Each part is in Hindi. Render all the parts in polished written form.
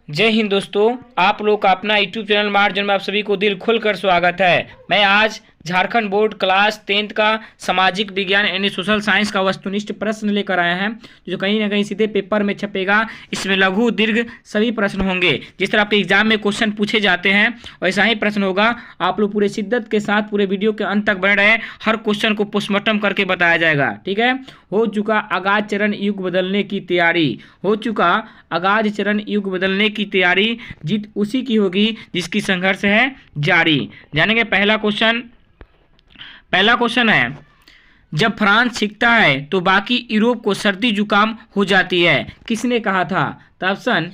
जय हिंद दोस्तों, आप लोग का अपना यूट्यूब चैनल मार्जन में आप सभी को दिल खुलकर स्वागत है। मैं आज झारखंड बोर्ड क्लास 10th का सामाजिक विज्ञान यानी सोशल साइंस का वस्तुनिष्ठ प्रश्न लेकर आए हैं, जो कहीं ना कहीं सीधे पेपर में छपेगा। इसमें लघु दीर्घ सभी प्रश्न होंगे। जिस तरह आपके एग्जाम में क्वेश्चन पूछे जाते हैं वैसा ही प्रश्न होगा। आप लोग पूरे शिद्दत के साथ पूरे वीडियो के अंत तक बने रहे। हर क्वेश्चन को पोस्टमार्टम करके बताया जाएगा। ठीक है। हो चुका आगाज चरण युग बदलने की तैयारी। हो चुका आगाज चरण युग बदलने की तैयारी। जीत उसी की होगी जिसकी संघर्ष है जारी। जानेंगे पहला क्वेश्चन है, जब फ्रांस सीखता है तो बाकी यूरोप को सर्दी जुकाम हो जाती है, किसने कहा था? तो ऑप्शन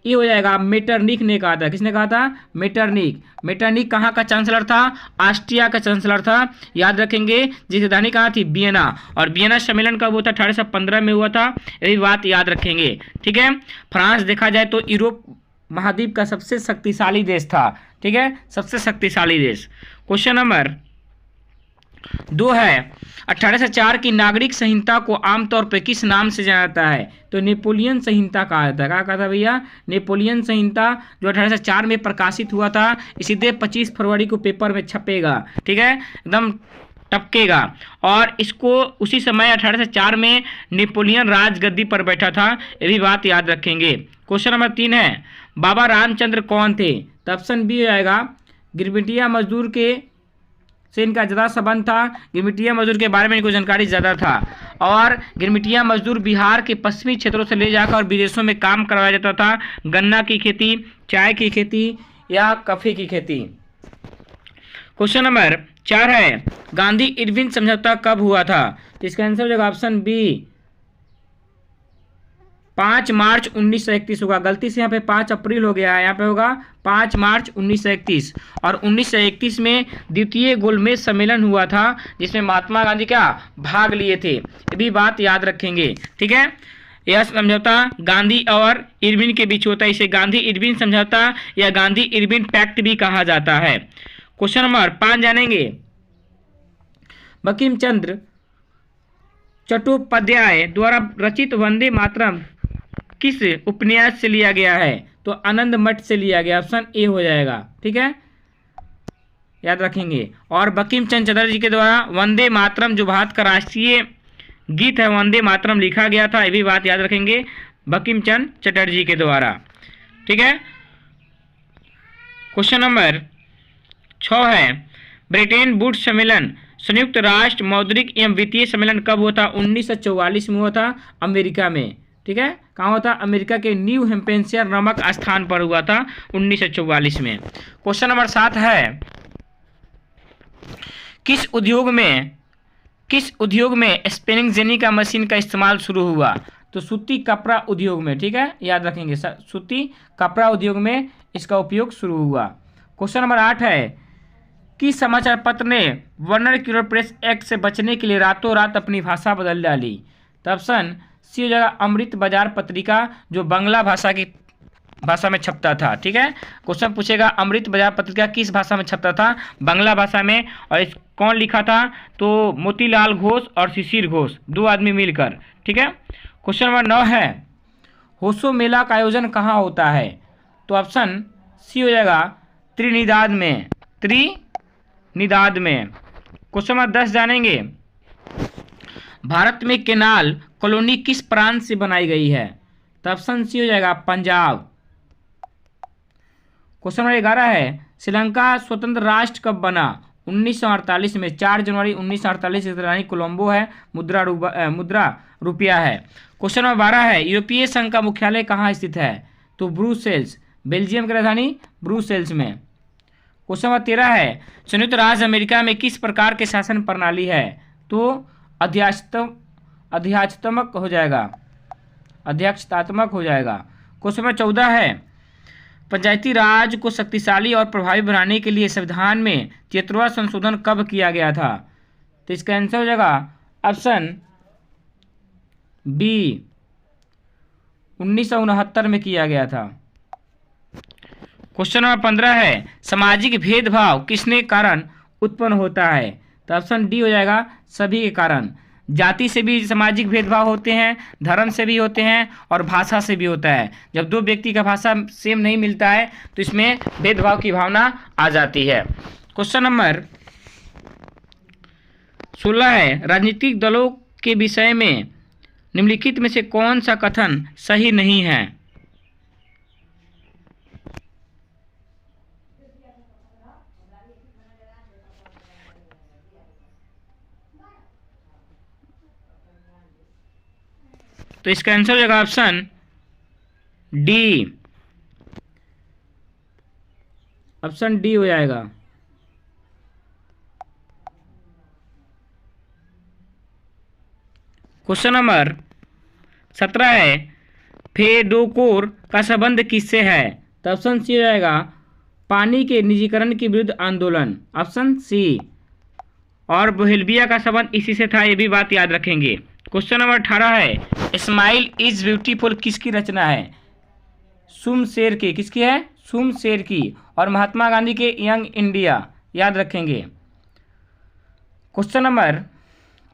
ये हो जाएगा, मेटरनिक ने कहा था। किसने कहा था? मेटरनिक। मेटरनिक कहाँ का चांसलर था? ऑस्ट्रिया का चांसलर था। याद रखेंगे। जिसकी राजधानी कहाँ थी? वियना। और वियना सम्मेलन कब हुआ था? 1815 में हुआ था। यही बात याद रखेंगे। ठीक है। फ्रांस देखा जाए तो यूरोप महाद्वीप का सबसे शक्तिशाली देश था। ठीक है, सबसे शक्तिशाली देश। क्वेश्चन नंबर 2 है, 1804 की नागरिक संहिता को आमतौर पर किस नाम से जाना जाता है? तो नेपोलियन संहिता कहा जाता है। क्या कहा था भैया? नेपोलियन संहिता, जो 1804 में प्रकाशित हुआ था। सीधे 25 फरवरी को पेपर में छपेगा। ठीक है, एकदम टपकेगा। और इसको उसी समय 1804 में नेपोलियन राजगद्दी पर बैठा था। ये भी बात याद रखेंगे। क्वेश्चन नंबर 3 है, बाबा रामचंद्र कौन थे? तो ऑप्शन बी हो जाएगा, गिरमिटिया मजदूर के से इनका ज़्यादा संबंध था। गिरमिटिया मजदूर के बारे में इनको जानकारी ज़्यादा था। और गिरमिटिया मजदूर बिहार के पश्चिमी क्षेत्रों से ले जाकर और विदेशों में काम करवाया जाता था। गन्ना की खेती, चाय की खेती या कॉफ़ी की खेती। क्वेश्चन नंबर 4 है, गांधी इरविन समझौता कब हुआ था? तो इसका आंसर हो जाएगा ऑप्शन बी, 5 मार्च 1931 होगा। गलती से यहाँ पे 5 अप्रैल हो गया है, यहाँ पे होगा 5 मार्च 1931। और 1931 में द्वितीय गोलमेज सम्मेलन हुआ था, जिसमें महात्मा गांधी क्या भाग लिए थे। ये भी बात याद रखेंगे। ठीक है। यह समझौता गांधी और इरविन के बीच होता है। इसे गांधी इरविन समझौता या गांधी इरविन पैक्ट भी कहा जाता है। क्वेश्चन नंबर 5 जानेंगे, बंकिम चंद्र चट्टोपाध्याय द्वारा रचित वंदे मातरम किस उपन्यास से लिया गया है? तो आनंद मठ से लिया गया। ऑप्शन ए हो जाएगा। ठीक है, याद रखेंगे। और बंकिम चंद्र चटर्जी के द्वारा वंदे मातरम, जो भारत का राष्ट्रीय गीत है, वंदे मातरम लिखा गया था। ये भी बात याद रखेंगे, बंकिम चंद्र चटर्जी के द्वारा। ठीक है। क्वेश्चन नंबर 6 है, ब्रिटेन वुड्स सम्मेलन संयुक्त राष्ट्र मौद्रिक एवं वित्तीय सम्मेलन कब हुआ था? 1944 में हुआ था, अमेरिका में। ठीक है, कहाँ हुआ था? अमेरिका के न्यू हैम्पेशियर नामक स्थान पर हुआ था 1944 में। क्वेश्चन नंबर 7 है, किस उद्योग में स्पिनिंग जेनी का मशीन का इस्तेमाल शुरू हुआ? तो सूती कपड़ा उद्योग में। ठीक है, याद रखेंगे, सूती कपड़ा उद्योग में इसका उपयोग शुरू हुआ। क्वेश्चन नंबर 8 है, किस समाचार पत्र ने वर्नाक्यूलर प्रेस एक्ट से बचने के लिए रातों रात अपनी भाषा बदल डाली? तो ऑप्शन सी हो जाएगा, अमृत बाजार पत्रिका, जो बांग्ला भाषा में छपता था। ठीक है, क्वेश्चन पूछेगा अमृत बाजार पत्रिका किस भाषा में छपता था? बांग्ला भाषा में। और इस कौन लिखा था? तो मोतीलाल घोष और शिशिर घोष, 2 आदमी मिलकर। ठीक है। क्वेश्चन नंबर 9 है, होशो मेला का आयोजन कहाँ होता है? तो ऑप्शन सी हो जाएगा, त्रिनिदाद में। त्रिनिदाद में। क्वेश्चन नंबर 10 जानेंगे, भारत में केनाल कॉलोनी किस प्रांत से बनाई गई है? तो ऑप्शन सी हो जाएगा, पंजाब। क्वेश्चन नंबर 11 है, श्रीलंका स्वतंत्र राष्ट्र कब बना? 1948 में। 4 जनवरी 1948 की राजधानी कोलंबो है। मुद्रा रुपया है। क्वेश्चन नंबर 12 है, यूरोपीय संघ का मुख्यालय कहाँ स्थित है? तो ब्रुसेल्स, बेल्जियम की राजधानी ब्रुसेल्स में। क्वेश्चन नंबर 13 है, संयुक्त राज्य अमेरिका में किस प्रकार के शासन प्रणाली है? तो अध्यक्षात्मक हो जाएगा। अध्यक्षतात्मक हो जाएगा। क्वेश्चन नंबर 14 है, पंचायती राज को शक्तिशाली और प्रभावी बनाने के लिए संविधान में 73वां संशोधन कब किया गया था? तो इसका आंसर हो जाएगा ऑप्शन बी, 1969 में किया गया था। क्वेश्चन नंबर 15 है, सामाजिक भेदभाव किसने कारण उत्पन्न होता है? तो ऑप्शन डी हो जाएगा, सभी के कारण। जाति से भी सामाजिक भेदभाव होते हैं, धर्म से भी होते हैं और भाषा से भी होता है। जब दो व्यक्ति का भाषा सेम नहीं मिलता है तो इसमें भेदभाव की भावना आ जाती है। क्वेश्चन नंबर 16 है, राजनीतिक दलों के विषय में निम्नलिखित में से कौन सा कथन सही नहीं है? तो इसका आंसर हो जाएगा ऑप्शन डी। ऑप्शन डी हो जाएगा। क्वेश्चन नंबर 17 है, फेडोकोर का संबंध किससे है? तो ऑप्शन सी हो जाएगा, पानी के निजीकरण के विरुद्ध आंदोलन, ऑप्शन सी। और बोहेल्बिया का संबंध इसी से था, ये भी बात याद रखेंगे। क्वेश्चन नंबर 18 है, स्माइल इज ब्यूटीफुल किसकी रचना है? सुमशेर की। किसकी है? सुमशेर की। और महात्मा गांधी के यंग इंडिया, याद रखेंगे। क्वेश्चन नंबर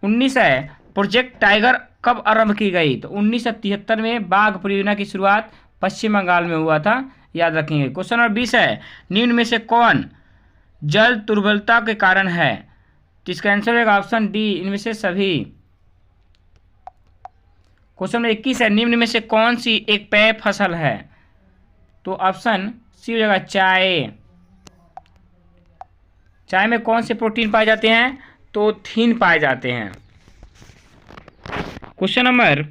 19 है, प्रोजेक्ट टाइगर कब आरंभ की गई? तो 1973 में बाघ परियोजना की शुरुआत पश्चिम बंगाल में हुआ था, याद रखेंगे। क्वेश्चन नंबर 20 है, निम्न में से कौन जल दुर्बलता के कारण है? तो इसका आंसर होगा ऑप्शन डी, इनमें से सभी। क्वेश्चन नंबर 21 है, निम्न में से कौन सी एक पेय फसल है? तो ऑप्शन सी हो जाएगा, चाय। चाय में कौन से प्रोटीन पाए जाते हैं? तो थीन पाए जाते हैं। क्वेश्चन नंबर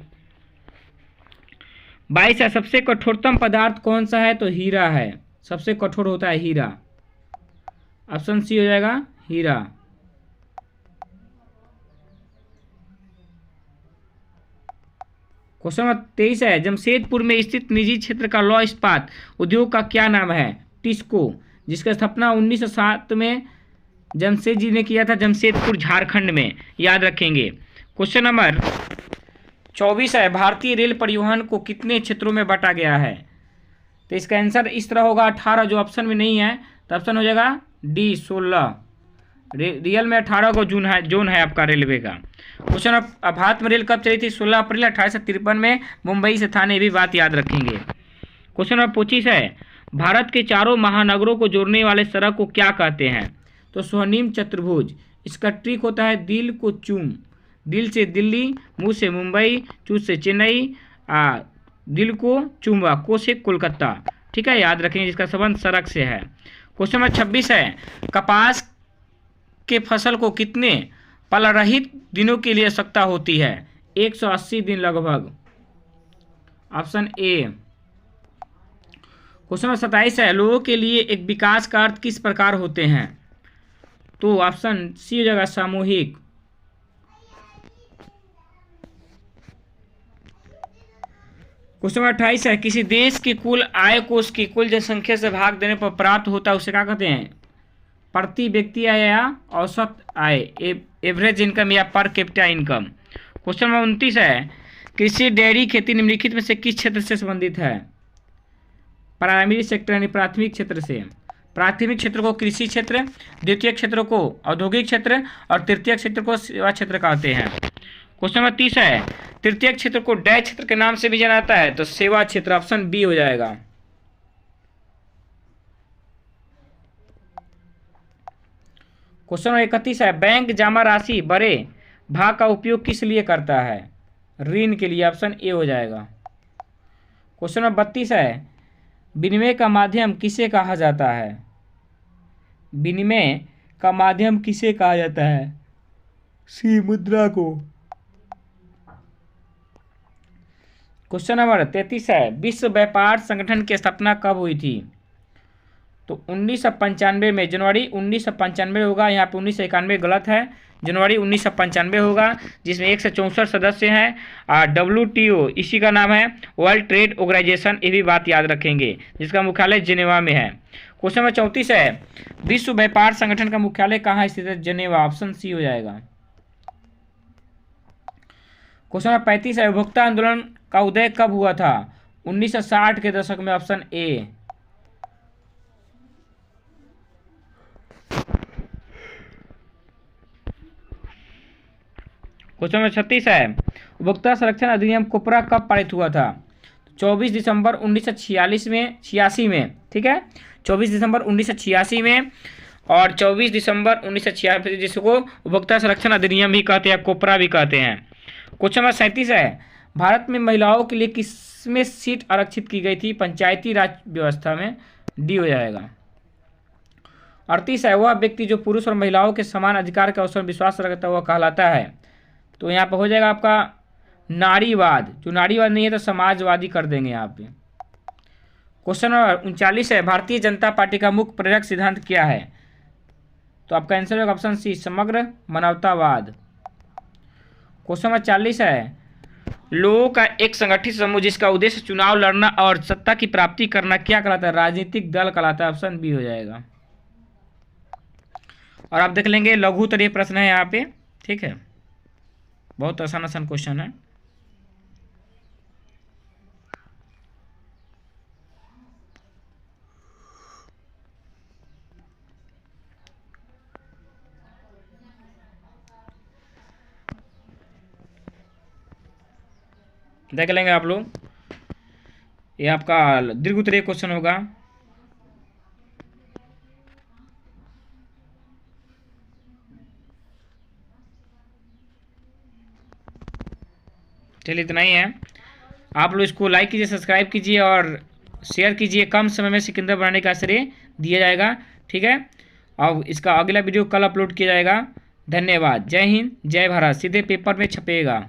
22 है, सबसे कठोरतम पदार्थ कौन सा है? तो हीरा है। सबसे कठोर होता है हीरा। ऑप्शन सी हो जाएगा, हीरा। क्वेश्चन नंबर 23 है, जमशेदपुर में स्थित निजी क्षेत्र का लौह इस्पात उद्योग का क्या नाम है? टिस्को, जिसका स्थापना 1907 में जमशेद जी ने किया था, जमशेदपुर झारखंड में, याद रखेंगे। क्वेश्चन नंबर 24 है, भारतीय रेल परिवहन को कितने क्षेत्रों में बांटा गया है? तो इसका आंसर इस तरह होगा, 18, जो ऑप्शन में नहीं है, तो ऑप्शन हो जाएगा डी, 16। रियल में 18 को जोन है आपका रेलवे का। क्वेश्चन, अब भारत में रेल कब चली थी? 16 अप्रैल 1853 में मुंबई से थाने, भी बात याद रखेंगे। क्वेश्चन नंबर 25 है, भारत के चारों महानगरों को जोड़ने वाले सड़क को क्या कहते हैं? तो स्वर्णिम चतुर्भुज। इसका ट्रिक होता है दिल को चूम, दिल से दिल्ली, मुंह से मुंबई, चूस से चेन्नई, दिल को चूमा, को से कोलकाता। ठीक है, याद रखेंगे, जिसका संबंध सड़क से है। क्वेश्चन नंबर 26 है, कपास के फसल को कितने फलरहित दिनों के लिए आवश्यकता होती है? 180 दिन लगभग। Option A. क्वेश्चन नंबर 27 है, लोगों के लिए एक विकास का अर्थ किस प्रकार होते हैं? तो ऑप्शन सी हो जाएगा, सामूहिक। क्वेश्चन नंबर 28 है, किसी देश की कुल आय को उसकी कुल जनसंख्या से भाग देने पर प्राप्त होता है, उसे क्या कहते हैं? प्रति व्यक्ति आय या औसत आय, एवरेज इनकम या per capita income. Question number 29 है, कृषि डेयरी खेती निम्नलिखित में से किस क्षेत्र से संबंधित है? प्राइमरी सेक्टर यानी प्राथमिक क्षेत्र से। प्राथमिक क्षेत्र को कृषि क्षेत्र, द्वितीय क्षेत्र को औद्योगिक क्षेत्र और तृतीय क्षेत्र को सेवा क्षेत्र कहते हैं। क्वेश्चन नंबर 30 है, तृतीय क्षेत्र को डय क्षेत्र के नाम से भी जाना जाता है, तो सेवा क्षेत्र, ऑप्शन बी हो जाएगा। क्वेश्चन नंबर 31 है, बैंक जमा राशि बड़े भाग का उपयोग किस लिए करता है? ऋण के लिए, ऑप्शन ए हो जाएगा। क्वेश्चन नंबर 32 है, विनिमय का माध्यम किसे कहा जाता है? विनिमय का माध्यम किसे कहा जाता है? सी, मुद्रा को। क्वेश्चन नंबर 33 है, विश्व व्यापार संगठन की स्थापना कब हुई थी? तो 1995 में, जनवरी 1995 होगा। यहाँ पे 1991 गलत है, जनवरी 1995 होगा, जिसमें 164 सदस्य हैं। WTO इसी का नाम है, वर्ल्ड ट्रेड ऑर्गेनाइजेशन, ये भी बात याद रखेंगे, जिसका मुख्यालय जेनेवा में है। क्वेश्चन नंबर 34 है, विश्व व्यापार संगठन का मुख्यालय कहाँ स्थित है? जेनेवा, ऑप्शन सी हो जाएगा। क्वेश्चन नंबर 35 है, उपभोक्ता आंदोलन का उदय कब हुआ था? 1960 के दशक में, ऑप्शन ए। क्वेश्चन नंबर 36 है, उपभोक्ता संरक्षण अधिनियम कोपरा कब पारित हुआ था? 24 दिसंबर 1986 में, ठीक है, 24 दिसंबर 1986 में, और 24 दिसंबर 1986, जिसको उपभोक्ता संरक्षण अधिनियम भी कहते हैं, कोपरा भी कहते हैं। क्वेश्चन नंबर 37 है, भारत में महिलाओं के लिए किसमें सीट आरक्षित की गई थी? पंचायती राज व्यवस्था में, डी हो जाएगा। 38 है, वह व्यक्ति जो पुरुष और महिलाओं के समान अधिकार के अवसर में विश्वास रखता है वह कहलाता है, तो यहाँ पर हो जाएगा आपका नारीवाद। जो नारीवाद नहीं है तो समाजवादी कर देंगे यहाँ पे। क्वेश्चन नंबर 39 है, भारतीय जनता पार्टी का मुख्य प्रेरक सिद्धांत क्या है? तो आपका आंसर होगा ऑप्शन सी, समग्र मानवतावाद। क्वेश्चन नंबर 40 है, लोगों का एक संगठित समूह जिसका उद्देश्य चुनाव लड़ना और सत्ता की प्राप्ति करना क्या कहलाता है? राजनीतिक दल कहलाता है, ऑप्शन बी हो जाएगा। और आप देख लेंगे लघु उत्तरीय प्रश्न है यहाँ पे, ठीक है, बहुत आसान आसान क्वेश्चन है। देख लेंगे आप लोग, ये आपका दीर्घ उत्तरीय क्वेश्चन होगा। चलिए इतना ही है, आप लोग इसको लाइक कीजिए, सब्सक्राइब कीजिए और शेयर कीजिए। कम समय में सिकंदर बनाने का श्रेय दिया जाएगा, ठीक है। अब इसका अगला वीडियो कल अपलोड किया जाएगा। धन्यवाद। जय हिंद, जय भारत। सीधे पेपर में छपेगा।